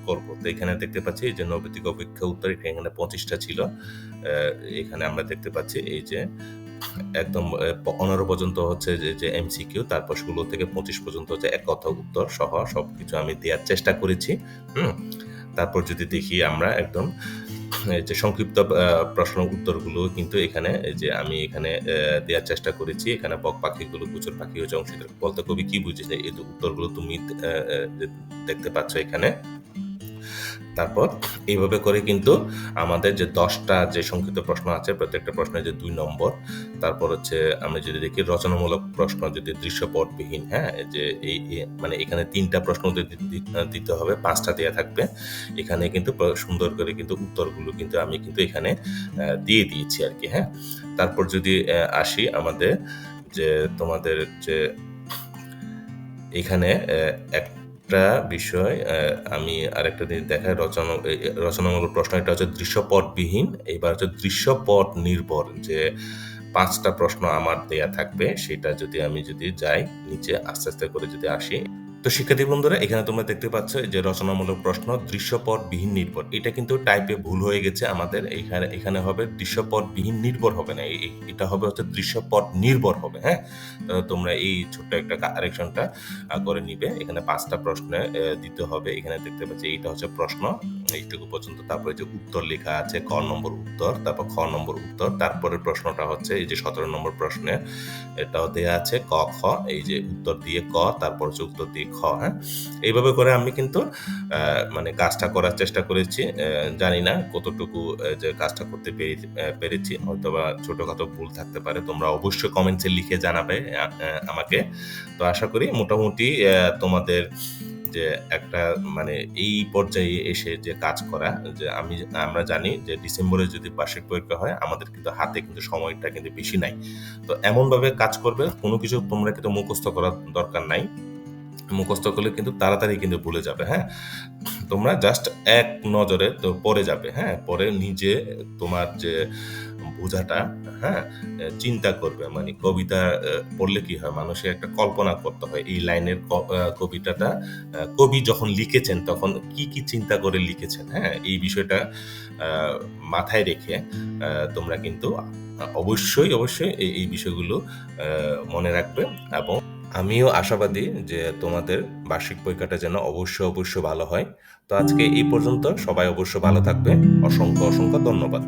Speaker 1: করব। তো এখানে দেখতে পাচ্ছি যে নৈতিক অপেক্ষা উত্তর এখানে ২৫ টা ছিল। এখানে আমরা দেখতে পাচ্ছি এই যে একদম ১৫ পর্যন্ত হচ্ছে যে এমসিকিউ, তারপর ১৬ থেকে ২৫ পর্যন্ত হচ্ছে এক কথা উত্তর সহ সবকিছু আমি দেয়ার চেষ্টা করেছি। হুম? তারপর যদি দেখি আমরা একদম এই যে সংক্ষিপ্ত প্রশ্ন উত্তরগুলো কিন্তু এখানে এই যে আমি এখানে দেয়ার চেষ্টা করেছি। এখানে বক পাখিগুলো কুচুর পাখি হচ্ছে অংশীদার বলতে কবি কি বুঝেছে, এই যে উত্তরগুলো তুমি দেখতে পাচ্ছ এখানে। তারপর এইভাবে করে কিন্তু আমাদের যে ১০ টা যে সংক্ষিপ্ত প্রশ্ন আছে, প্রত্যেকটা প্রশ্নের যে ২ নম্বর। তারপর হচ্ছে আমরা যদি দেখি রচনামূলক প্রশ্ন যদি দৃশ্যপটবিহীন, হ্যাঁ? যে এই মানে এখানে ৩ টা প্রশ্ন দিতে হবে, ৫ টা দেয়া থাকবে। এখানে কিন্তু সুন্দর করে কিন্তু উত্তরগুলো কিন্তু আমি কিন্তু এখানে দিয়ে দিয়েছি আরকি, হ্যাঁ? তারপর যদি আসি আমাদের যে তোমাদের যে এখানে একটা বিষয় আমি আরেকটা জিনিস দেখাই, রচনামূলক প্রশ্ন এটা হচ্ছে দৃশ্যপটবিহীন। এবার হচ্ছে দৃশ্যপট নির্ভর যে ৫ টা প্রশ্ন আমার দেয়া থাকবে, সেটা আমি যাই নিচে আস্তে করে যদি আসি। তো শিক্ষার্থী বন্ধুরা, এখানে তোমরা দেখতে পাচ্ছ যে রচনামূলক প্রশ্ন দৃশ্যপটবিহীন নির্ভর। এটা কিন্তু টাইপে ভুল হয়ে গেছে আমাদের। এখানে হবে দৃশ্যপটবিহীন নির্ভর হবে না। এটা হবে হচ্ছে দৃশ্যপট নির্ভর হবে, হ্যাঁ? তো তোমরা এই ছোট্ট একটা কারেকশনটা করে নিবে। এখানে ৫ টা প্রশ্নে দিতে হবে। এখানে দেখতে পাচ্ছি এইটা হচ্ছে প্রশ্ন, এইটুকু পর্যন্ত। তারপরে যে উত্তর লেখা আছে, ক নম্বর উত্তর, তারপর খ নম্বর উত্তর। তারপরের প্রশ্নটা হচ্ছে এই যে ১৭ নম্বর প্রশ্নে এটাও দেয়া আছে ক, খ, এই যে উত্তর দিয়ে ক, তারপর হচ্ছে উত্তর দিয়ে খ, হ্যাঁ? এইভাবে করে আমি কিন্তু মানে কাজটা করার চেষ্টা করেছি। জানি না কতটুকু যে কাজটা করতে পেরেছি। হয়তোবা ছোটখাটো ভুল থাকতে পারে। তোমরা অবশ্যই কমেন্টসে লিখে জানাবে আমাকে। তো আশা করি মোটামুটি তোমাদের যে একটা মানে এই পর্যায়ে এসে যে কাজ করা, যে আমরা জানি যে ডিসেম্বরে যদি বার্ষিক পরীক্ষা হয় আমাদের কিন্তু হাতে কিন্তু সময়টা কিন্তু বেশি নাই। তো এমনভাবে কাজ করবে, কোনো কিছু তোমরা কিন্তু মুখস্থ করার দরকার নাই। মুখস্থ করলে কিন্তু তাড়াতাড়ি কিন্তু ভুলে যাবে, হ্যাঁ? তোমরা জাস্ট এক নজরে তো পড়ে যাবে, হ্যাঁ? পড়ে নিজে তোমার যে বোঝাটা, হ্যাঁ? চিন্তা করবে। মানে কবিতা পড়লে কি হয়? মানুষের একটা কল্পনা করতে হয়। এই লাইনের কবিতাটা কবি যখন লিখেছেন তখন কি, কি চিন্তা করে লিখেছেন, হ্যাঁ? এই বিষয়টা আ মাথায় রেখে তোমরা কিন্তু অবশ্যই এই বিষয়গুলো আ মনে রাখবে, এবং আমিও আশাবাদী যে তোমাদের বার্ষিক পরীক্ষাটা যেন অবশ্যই ভালো হয়। তো আজকে এই পর্যন্ত। সবাই অবশ্য ভালো থাকবে। অসংখ্য ধন্যবাদ।